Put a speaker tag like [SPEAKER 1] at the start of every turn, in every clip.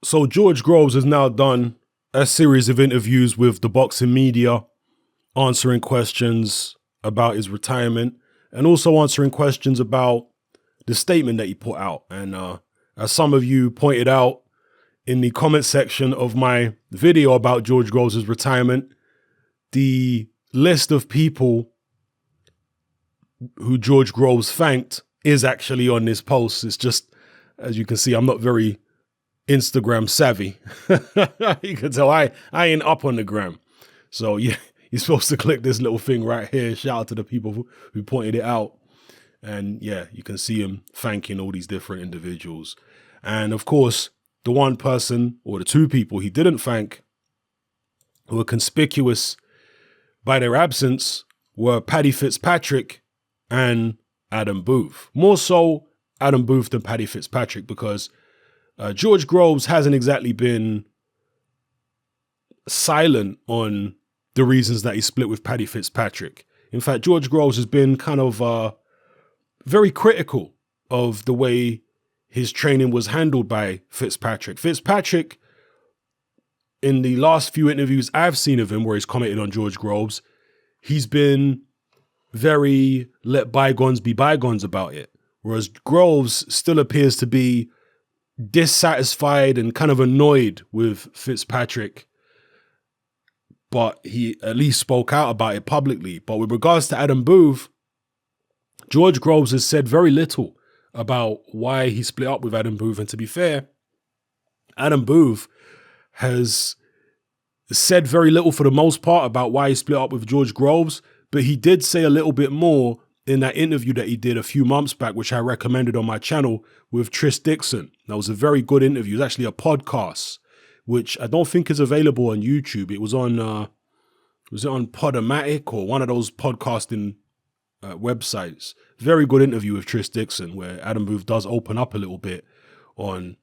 [SPEAKER 1] So George Groves has now done a series of interviews with the boxing media, answering questions about his retirement and also answering questions about the statement that he put out. And as some of you pointed out in the comment section of my video about George Groves' retirement, the list of people who George Groves thanked is actually on this post. It's just, as you can see, I'm not very Instagram savvy. You can tell I ain't up on the gram. So yeah, you're supposed to click this little thing right here. Shout out to the people who pointed it out. And yeah, you can see him thanking all these different individuals. And of course, the one person or the two people he didn't thank who were conspicuous by their absence were Paddy Fitzpatrick and Adam Booth. More so Adam Booth than Paddy Fitzpatrick, because George Groves hasn't exactly been silent on the reasons that he split with Paddy Fitzpatrick. In fact, George Groves has been kind of very critical of the way his training was handled by Fitzpatrick. Fitzpatrick, in the last few interviews I've seen of him where he's commented on George Groves, he's been very let bygones be bygones about it. Whereas Groves still appears to be dissatisfied and kind of annoyed with Fitzpatrick, but he at least spoke out about it publicly. But with regards to Adam Booth, George Groves has said very little about why he split up with Adam Booth. And to be fair, Adam Booth has said very little for the most part about why he split up with George Groves, but he did say a little bit more in that interview that he did a few months back, which I recommended on my channel with Tris Dixon. That was a very good interview. It was actually a podcast, which I don't think is available on YouTube. It was on, was it on Podomatic or one of those podcasting websites? Very good interview with Tris Dixon, where Adam Booth does open up a little bit on,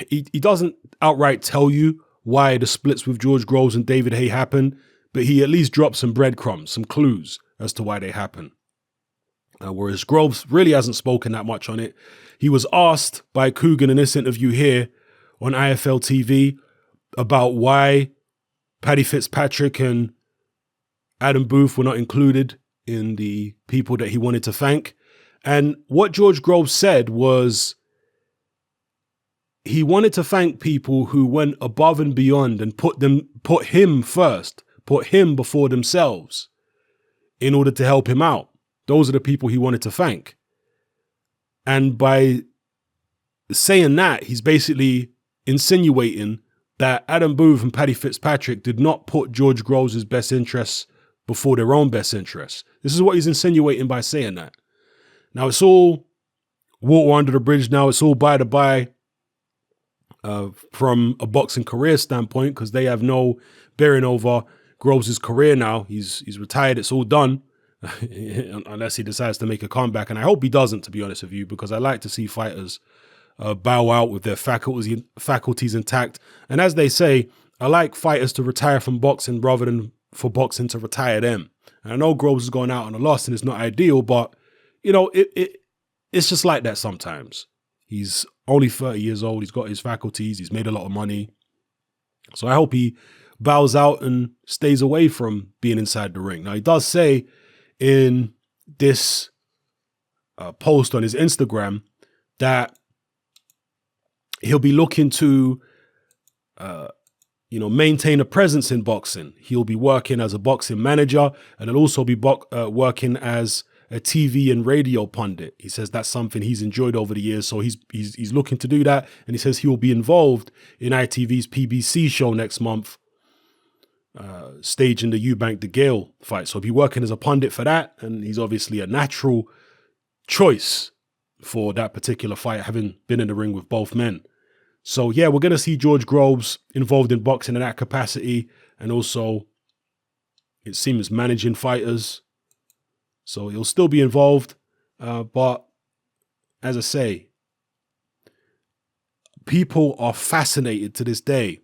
[SPEAKER 1] he doesn't outright tell you why the splits with George Groves and David Haye happened, but he at least dropped some breadcrumbs, some clues as to why they happen. Whereas Groves really hasn't spoken that much on it. He was asked by Coogan in this interview here on IFL TV about why Paddy Fitzpatrick and Adam Booth were not included in the people that he wanted to thank. And what George Groves said was he wanted to thank people who went above and beyond and put him first, put him before themselves in order to help him out. Those are the people he wanted to thank. And by saying that, he's basically insinuating that Adam Booth and Paddy Fitzpatrick did not put George Groves' best interests before their own best interests. This is what he's insinuating by saying that. Now, it's all water under the bridge now. It's all by the by from a boxing career standpoint, because they have no bearing over Groves' career now. He's retired. It's all done. Unless he decides to make a comeback. And I hope he doesn't, to be honest with you, because I like to see fighters bow out with their faculties intact. And as they say, I like fighters to retire from boxing rather than for boxing to retire them. And I know Groves is going out on a loss and it's not ideal, but you know, it's just like that sometimes. He's only 30 years old. He's got his faculties. He's made a lot of money. So I hope he bows out and stays away from being inside the ring. Now, he does say in this post on his Instagram that he'll be looking to, maintain a presence in boxing. He'll be working as a boxing manager, and he'll also be working as a TV and radio pundit. He says that's something he's enjoyed over the years, so he's looking to do that. And he says he will be involved in ITV's PBC show next month, staging the Eubank DeGale fight. So he'll be working as a pundit for that, and he's obviously a natural choice for that particular fight, having been in the ring with both men. So yeah, we're going to see George Groves involved in boxing in that capacity, and also it seems managing fighters. So he'll still be involved, but as I say, people are fascinated to this day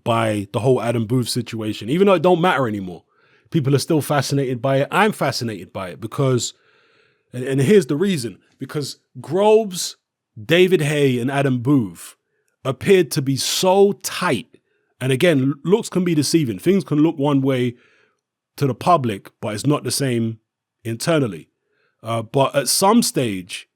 [SPEAKER 1] by the whole Adam Booth situation, even though it don't matter anymore. People are still fascinated by it. I'm fascinated by it because, and here's the reason, because Groves, David Haye, and Adam Booth appeared to be so tight. And again, looks can be deceiving. Things can look one way to the public, but it's not the same internally. But at some stage,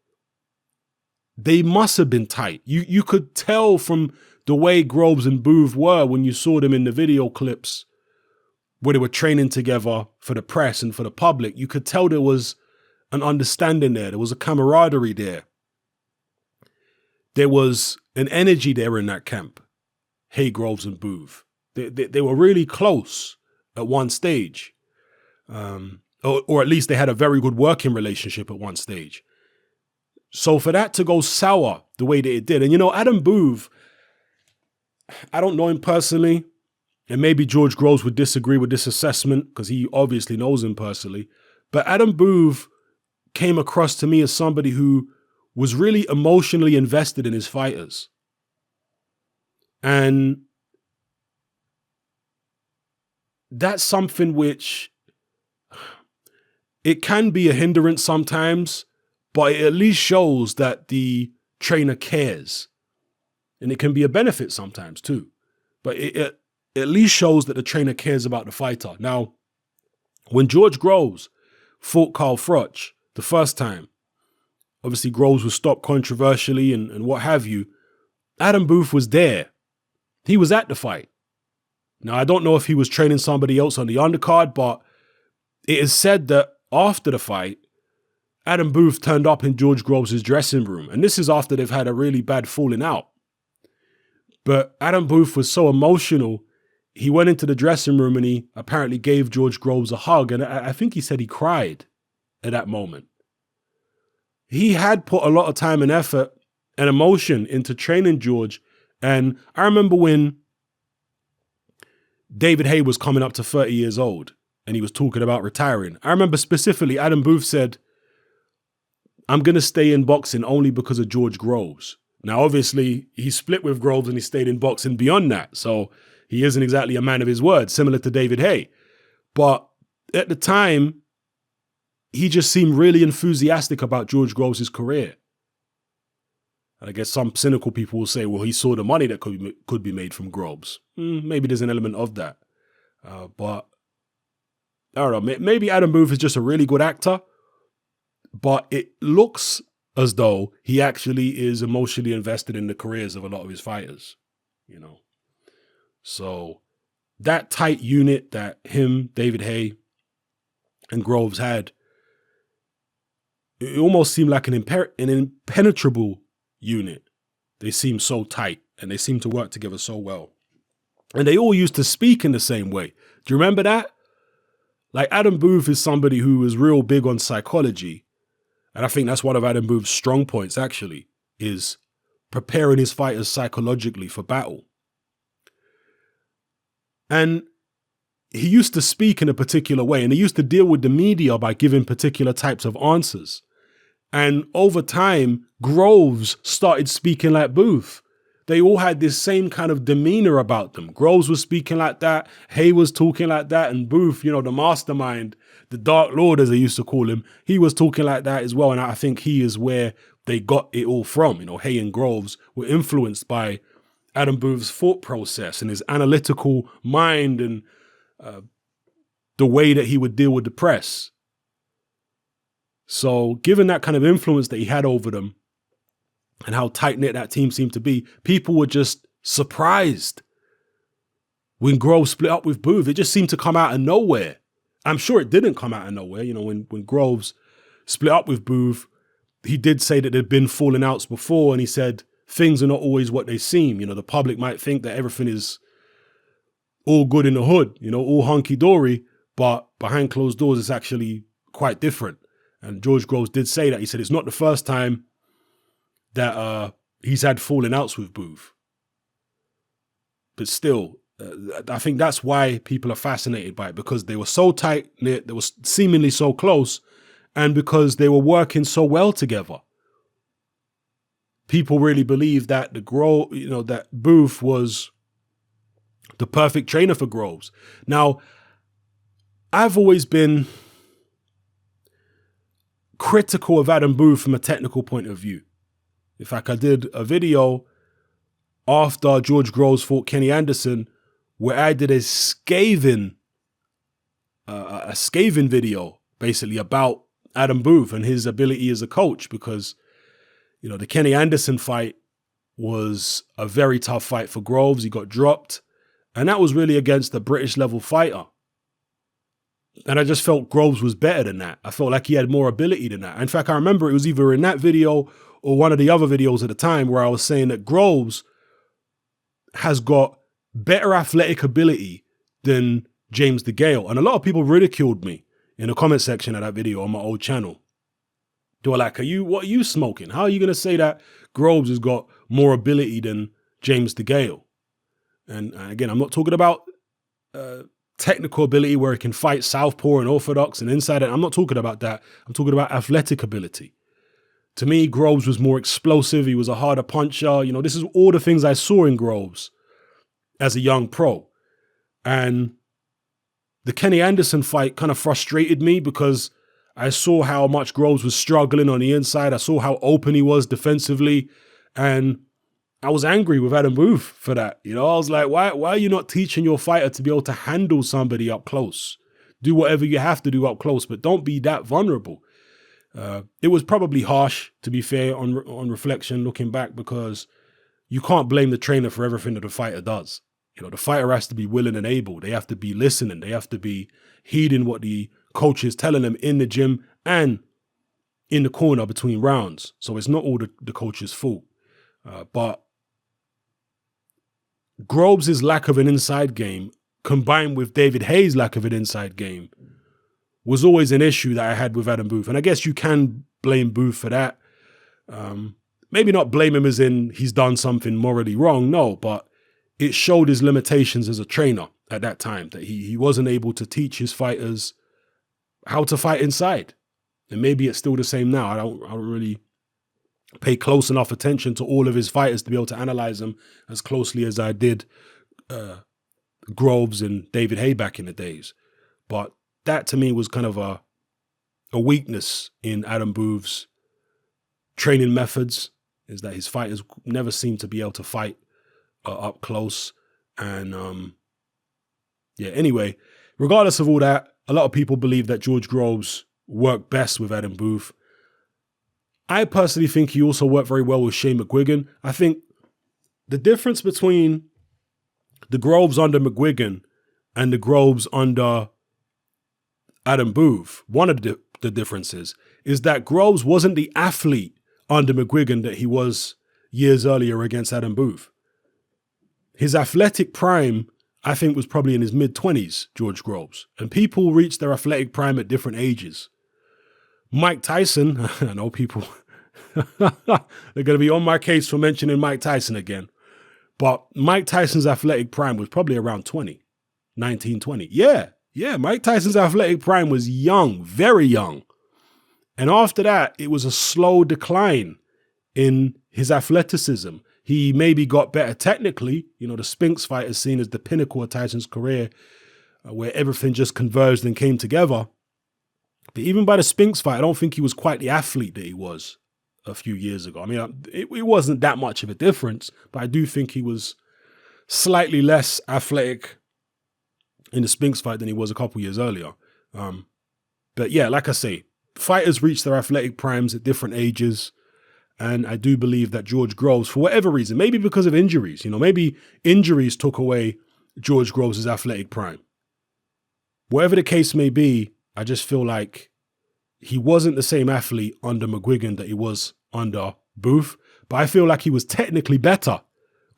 [SPEAKER 1] they must have been tight. You could tell from the way Groves and Booth were when you saw them in the video clips where they were training together for the press and for the public. You could tell there was an understanding there. There was a camaraderie there. There was an energy there in that camp. Hay, Groves and Booth. They were really close at one stage. Or at least they had a very good working relationship at one stage. So for that to go sour the way that it did, and Adam Booth, I don't know him personally, and maybe George Groves would disagree with this assessment because he obviously knows him personally, but Adam Booth came across to me as somebody who was really emotionally invested in his fighters. And that's something which it can be a hindrance sometimes, but it at least shows that the trainer cares. And it can be a benefit sometimes too. But it at least shows that the trainer cares about the fighter. Now, when George Groves fought Carl Froch the first time, obviously Groves was stopped controversially and what have you, Adam Booth was there. He was at the fight. Now, I don't know if he was training somebody else on the undercard, but it is said that after the fight, Adam Booth turned up in George Groves' dressing room. And this is after they've had a really bad falling out. But Adam Booth was so emotional, he went into the dressing room and he apparently gave George Groves a hug. And I think he said he cried at that moment. He had put a lot of time and effort and emotion into training George. And I remember when David Haye was coming up to 30 years old and he was talking about retiring. I remember specifically Adam Booth said, "I'm going to stay in boxing only because of George Groves." Now, obviously, he split with Groves and he stayed in boxing beyond that. So he isn't exactly a man of his word, similar to David Haye. But at the time, he just seemed really enthusiastic about George Groves' career. And I guess some cynical people will say, well, he saw the money that could be made from Groves. Maybe there's an element of that. But I don't know, maybe Adam Booth is just a really good actor, but it looks as though he actually is emotionally invested in the careers of a lot of his fighters, So that tight unit that him, David Haye, and Groves had, it almost seemed like an impenetrable unit. They seemed so tight and they seemed to work together so well. And they all used to speak in the same way. Do you remember that? Like Adam Booth is somebody who is real big on psychology. And I think that's one of Adam Booth's strong points, actually, is preparing his fighters psychologically for battle. And he used to speak in a particular way, and he used to deal with the media by giving particular types of answers. And over time, Groves started speaking like Booth. They all had this same kind of demeanor about them. Groves was speaking like that, Haye was talking like that, and Booth, the mastermind, the Dark Lord, as they used to call him, he was talking like that as well. And I think he is where they got it all from. Haye and Groves were influenced by Adam Booth's thought process and his analytical mind and the way that he would deal with the press. So given that kind of influence that he had over them and how tight-knit that team seemed to be, people were just surprised when Groves split up with Booth. It just seemed to come out of nowhere. I'm sure it didn't come out of nowhere. When Groves split up with Booth, he did say that there'd been falling outs before, and he said things are not always what they seem. The public might think that everything is all good in the hood, all hunky-dory, but behind closed doors, it's actually quite different. And George Groves did say that. He said it's not the first time that he's had falling outs with Booth. But still, I think that's why people are fascinated by it, because they were so tight-knit, they were seemingly so close, and because they were working so well together. People really believe that that Booth was the perfect trainer for Groves. Now, I've always been critical of Adam Booth from a technical point of view. In fact, I did a video after George Groves fought Kenny Anderson, where I did a scathing video basically about Adam Booth and his ability as a coach, because, you know, the Kenny Anderson fight was a very tough fight for Groves. He got dropped, and that was really against a British level fighter. And I just felt Groves was better than that. I felt like he had more ability than that. In fact, I remember it was either in that video or one of the other videos at the time where I was saying that Groves has got better athletic ability than James DeGale. And a lot of people ridiculed me in the comment section of that video on my old channel. They were like, what are you smoking? How are you going to say that Groves has got more ability than James DeGale? And again, I'm not talking about technical ability where he can fight southpaw and orthodox and inside it. I'm not talking about that. I'm talking about athletic ability. To me, Groves was more explosive. He was a harder puncher. You know, this is all the things I saw in Groves as a young pro. And the Kenny Anderson fight kind of frustrated me because I saw how much Groves was struggling on the inside. I saw how open he was defensively. And I was angry with Adam Booth for that. You know, I was like, why are you not teaching your fighter to be able to handle somebody up close? Do whatever you have to do up close, but don't be that vulnerable. It was probably harsh, to be fair, on reflection, looking back, because you can't blame the trainer for everything that the fighter does. You know, the fighter has to be willing and able. They have to be listening. They have to be heeding what the coach is telling them in the gym and in the corner between rounds. So it's not all the coach's fault. But Groves' lack of an inside game, combined with David Haye's lack of an inside game, was always an issue that I had with Adam Booth. And I guess you can blame Booth for that. Maybe not blame him as in he's done something morally wrong, no, but it showed his limitations as a trainer at that time, that he wasn't able to teach his fighters how to fight inside. And maybe it's still the same now. I don't really pay close enough attention to all of his fighters to be able to analyze them as closely as I did Groves and David Haye back in the days. But that to me was kind of a weakness in Adam Booth's training methods, is that his fighters never seemed to be able to fight up close. And anyway, regardless of all that, a lot of people believe that George Groves worked best with Adam Booth. I personally think he also worked very well with Shane McGuigan. I think the difference between the Groves under McGuigan and the Groves under Adam Booth, one of the differences is that Groves wasn't the athlete under McGuigan that he was years earlier against Adam Booth. His athletic prime, I think, was probably in his mid-20s, George Groves. And people reach their athletic prime at different ages. Mike Tyson, I know people, they're going to be on my case for mentioning Mike Tyson again. But Mike Tyson's athletic prime was probably around 19, 20. Yeah, Mike Tyson's athletic prime was young, very young. And after that, it was a slow decline in his athleticism. He maybe got better technically. You know, the Spinks fight is seen as the pinnacle of Tyson's career, where everything just converged and came together. But even by the Spinks fight, I don't think he was quite the athlete that he was a few years ago. I mean, it wasn't that much of a difference, but I do think he was slightly less athletic in the Spinks fight than he was a couple years earlier. But yeah, like I say, fighters reach their athletic primes at different ages. And I do believe that George Groves, for whatever reason, maybe because of injuries, maybe injuries took away George Groves' athletic prime. Whatever the case may be, I just feel like he wasn't the same athlete under McGuigan that he was under Booth, but I feel like he was technically better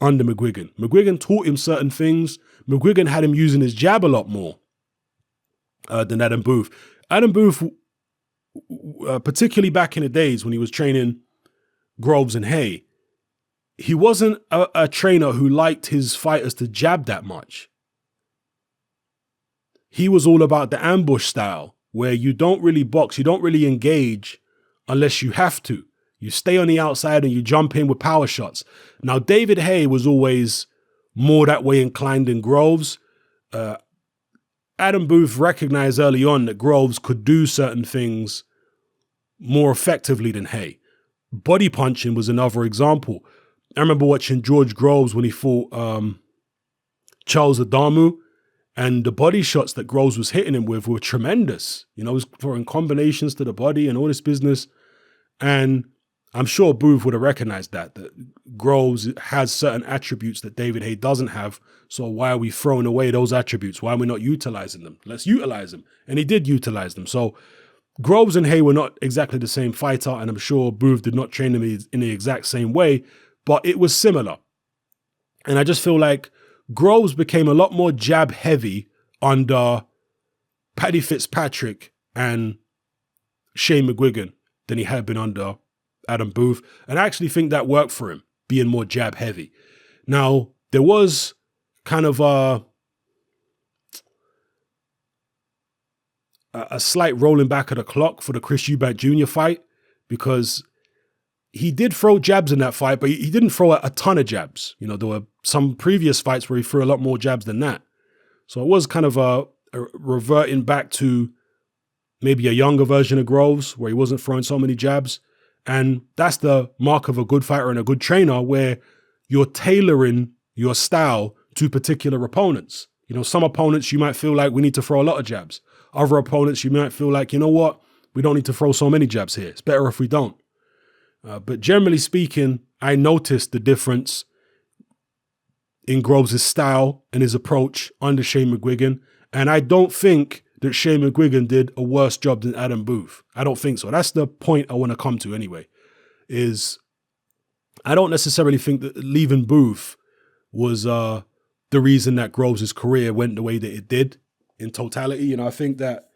[SPEAKER 1] under McGuigan. McGuigan taught him certain things. McGuigan had him using his jab a lot more than Adam Booth. Adam Booth, particularly back in the days when he was training Groves and Haye, he wasn't a trainer who liked his fighters to jab that much. He was all about the ambush style, where you don't really box, you don't really engage unless you have to. You stay on the outside and you jump in with power shots. Now, David Haye was always more that way inclined than Groves. Adam Booth recognized early on that Groves could do certain things more effectively than Haye. Body punching was another example. I remember watching George Groves when he fought Charles Adamu, and the body shots that Groves was hitting him with were tremendous. You know, he was throwing combinations to the body and all this business. And I'm sure Booth would have recognized that Groves has certain attributes that David Haye doesn't have. So why are we throwing away those attributes? Why are we not utilizing them? Let's utilize them. And he did utilize them. So Groves and Haye were not exactly the same fighter, and I'm sure Booth did not train him in the exact same way, but it was similar. And I just feel like Groves became a lot more jab heavy under Paddy Fitzpatrick and Shane McGuigan than he had been under Adam Booth. And I actually think that worked for him, being more jab heavy. Now, there was kind of a slight rolling back of the clock for the Chris Eubank Jr. fight, because he did throw jabs in that fight, but he didn't throw a ton of jabs. You know, there were some previous fights where he threw a lot more jabs than that. So it was kind of a reverting back to maybe a younger version of Groves where he wasn't throwing so many jabs. And that's the mark of a good fighter and a good trainer, where you're tailoring your style to particular opponents. You know, some opponents you might feel like we need to throw a lot of jabs. Other opponents you might feel like, you know what, we don't need to throw so many jabs here. It's better if we don't. But generally speaking, I noticed the difference in Groves' style and his approach under Shane McGuigan. And I don't think that Shane McGuigan did a worse job than Adam Booth. I don't think so. That's the point I want to come to anyway, is I don't necessarily think that leaving Booth was the reason that Groves' career went the way that it did in totality. You know, I think that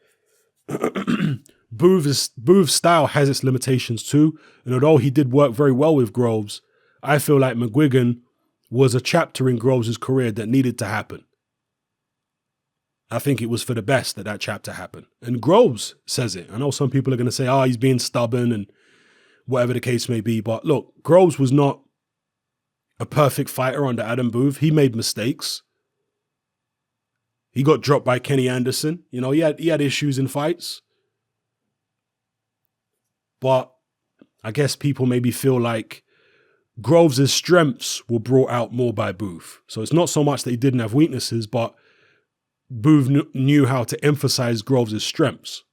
[SPEAKER 1] Booth's style has its limitations too. And although he did work very well with Groves, I feel like McGuigan was a chapter in Groves' career that needed to happen. I think it was for the best that chapter happened. And Groves says it. I know some people are going to say, he's being stubborn and whatever the case may be. But look, Groves was not a perfect fighter under Adam Booth. He made mistakes. He got dropped by Kenny Anderson. You know, he had issues in fights. But I guess people maybe feel like Groves' strengths were brought out more by Booth. So it's not so much that he didn't have weaknesses, but Booth knew how to emphasize Groves' strengths.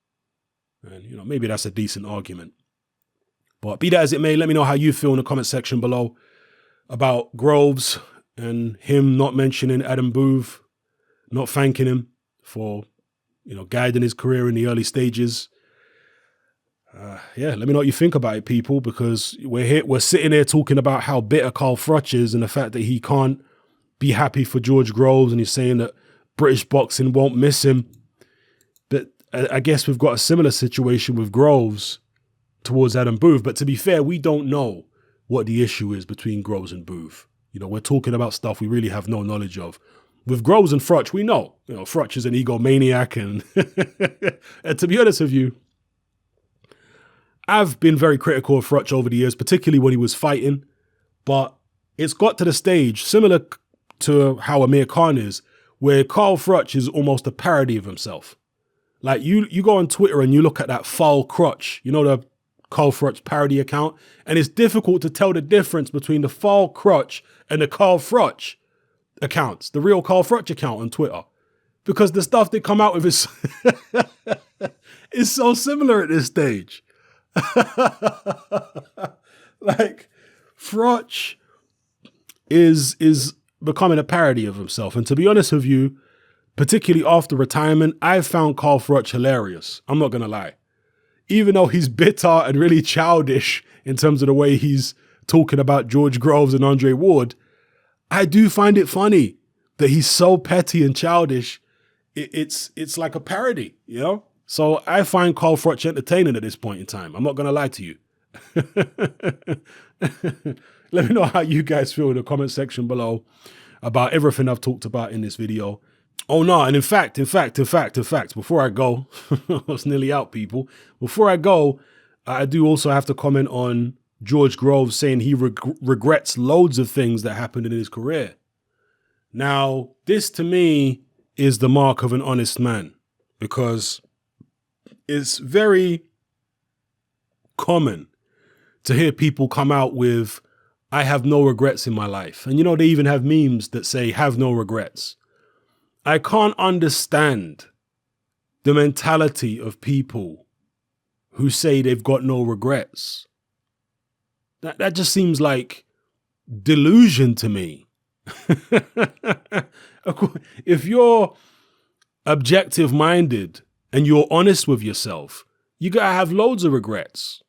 [SPEAKER 1] And, you know, maybe that's a decent argument. But be that as it may, let me know how you feel in the comment section below about Groves and him not mentioning Adam Booth, not thanking him for, you know, guiding his career in the early stages. Let me know what you think about it, people, because we're sitting here talking about how bitter Carl Froch is and the fact that he can't be happy for George Groves, and he's saying that British boxing won't miss him. But I guess we've got a similar situation with Groves towards Adam Booth. But to be fair, we don't know what the issue is between Groves and Booth. You know, we're talking about stuff we really have no knowledge of. With Groves and Froch, we know. You know, Froch is an egomaniac, and and to be honest with you, I've been very critical of Froch over the years, particularly when he was fighting, but it's got to the stage, similar to how Amir Khan is, where Carl Froch is almost a parody of himself. Like, you go on Twitter and you look at that Foul Crotch, you know, the Carl Froch parody account, and it's difficult to tell the difference between the Foul Crotch and the Carl Froch accounts, the real Carl Froch account on Twitter, because the stuff they come out with is, is so similar at this stage. Like, Froch is becoming a parody of himself. And to be honest with you, particularly after retirement, I've found Carl Froch hilarious. I'm not going to lie. Even though he's bitter and really childish in terms of the way he's talking about George Groves and Andre Ward, I do find it funny that he's so petty and childish. It's like a parody, you know? So I find Carl Froch entertaining at this point in time. I'm not going to lie to you. Let me know how you guys feel in the comment section below about everything I've talked about in this video. Oh no, and in fact, before I go, I was nearly out, people. Before I go, I do also have to comment on George Groves saying he regrets loads of things that happened in his career. Now, this to me is the mark of an honest man, because it's very common to hear people come out with I have no regrets in my life. And they even have memes that say, have no regrets. I can't understand the mentality of people who say they've got no regrets. That just seems like delusion to me. If you're objective minded and you're honest with yourself, you gotta have loads of regrets.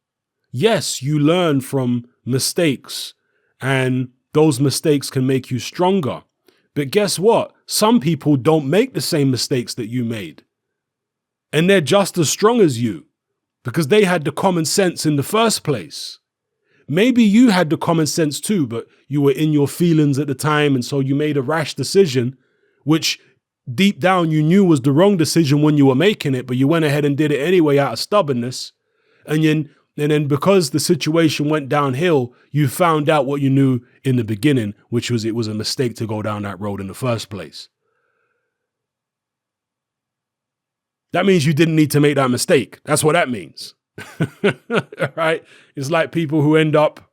[SPEAKER 1] Yes, you learn from mistakes and those mistakes can make you stronger. But guess what? Some people don't make the same mistakes that you made. And they're just as strong as you because they had the common sense in the first place. Maybe you had the common sense too, but you were in your feelings at the time. And so you made a rash decision, which deep down you knew was the wrong decision when you were making it, but you went ahead and did it anyway out of stubbornness. And then because the situation went downhill, you found out what you knew in the beginning, which was it was a mistake to go down that road in the first place. That means you didn't need to make that mistake. That's what that means. Right? It's like people who end up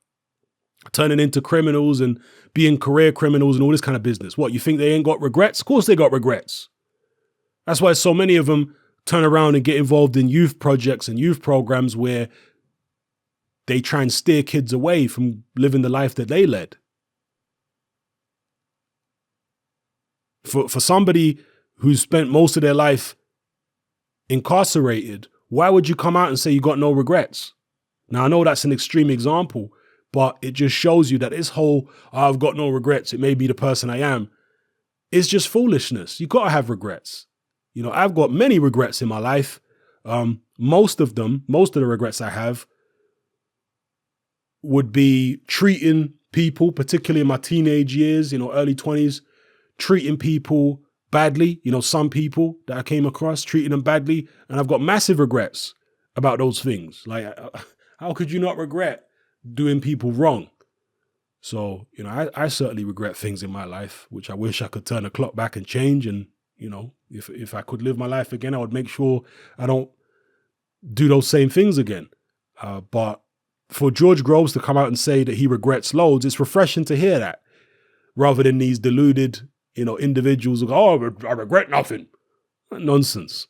[SPEAKER 1] turning into criminals and being career criminals and all this kind of business. What, you think they ain't got regrets? Of course they got regrets. That's why so many of them turn around and get involved in youth projects and youth programs where they try and steer kids away from living the life that they led. For somebody who's spent most of their life incarcerated, why would you come out and say you got no regrets? Now, I know that's an extreme example, but it just shows you that this whole, I've got no regrets, it may be the person I am, is just foolishness. You got to have regrets. I've got many regrets in my life. Most of the regrets I have would be treating people, particularly in my teenage years, early 20s, treating people badly. Some people that I came across, treating them badly. And I've got massive regrets about those things. Like, how could you not regret doing people wrong? So, I certainly regret things in my life, which I wish I could turn the clock back and change. And, if I could live my life again, I would make sure I don't do those same things again. But for George Groves to come out and say that he regrets loads, it's refreshing to hear that, rather than these deluded, individuals who go, oh, I regret nothing. Nonsense.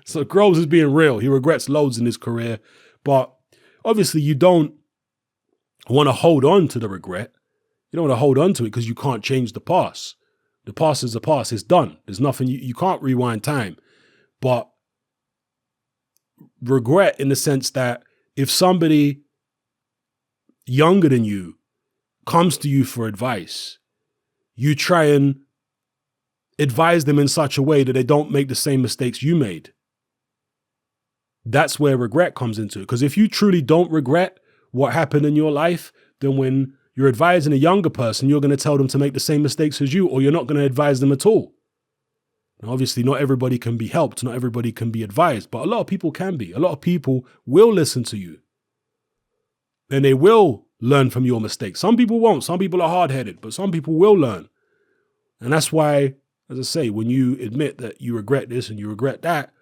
[SPEAKER 1] So Groves is being real. He regrets loads in his career, but obviously you don't want to hold on to the regret. You don't want to hold on to it because you can't change the past. The past is the past. It's done. There's nothing, you can't rewind time. But regret in the sense that if somebody younger than you comes to you for advice, you try and advise them in such a way that they don't make the same mistakes you made. That's where regret comes into it. Because if you truly don't regret what happened in your life, then when you're advising a younger person, you're going to tell them to make the same mistakes as you, or you're not going to advise them at all. Now, obviously, not everybody can be helped. Not everybody can be advised, but a lot of people can be. A lot of people will listen to you. And they will learn from your mistakes. Some people won't. Some people are hard-headed, but some people will learn. And that's why, as I say, when you admit that you regret this and you regret that,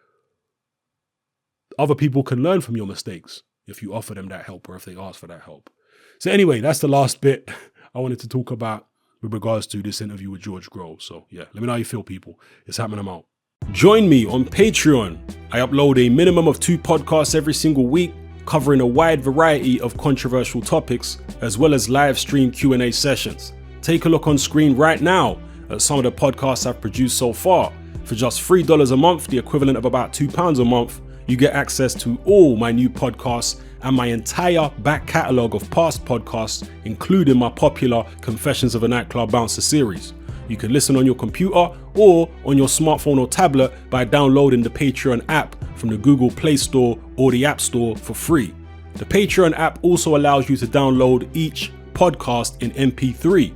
[SPEAKER 1] other people can learn from your mistakes if you offer them that help or if they ask for that help. So anyway, that's the last bit I wanted to talk about with regards to this interview with George Groves. So yeah, let me know how you feel, people. It's happening. I'm out. Join me on Patreon. I upload a minimum of 2 podcasts every single week, covering a wide variety of controversial topics, as well as live stream Q&A sessions. Take a look on screen right now at some of the podcasts I've produced so far. For just $3 a month, the equivalent of about £2 a month, you get access to all my new podcasts and my entire back catalogue of past podcasts, including my popular Confessions of a Nightclub Bouncer series. You can listen on your computer or on your smartphone or tablet by downloading the Patreon app from the Google Play Store or the App Store for free. The Patreon app also allows you to download each podcast in MP3.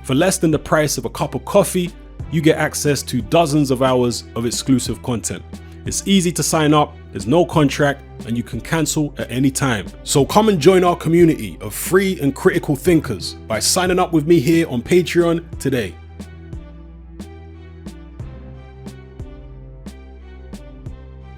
[SPEAKER 1] For less than the price of a cup of coffee, you get access to dozens of hours of exclusive content. It's easy to sign up, there's no contract, and you can cancel at any time. So come and join our community of free and critical thinkers by signing up with me here on Patreon today.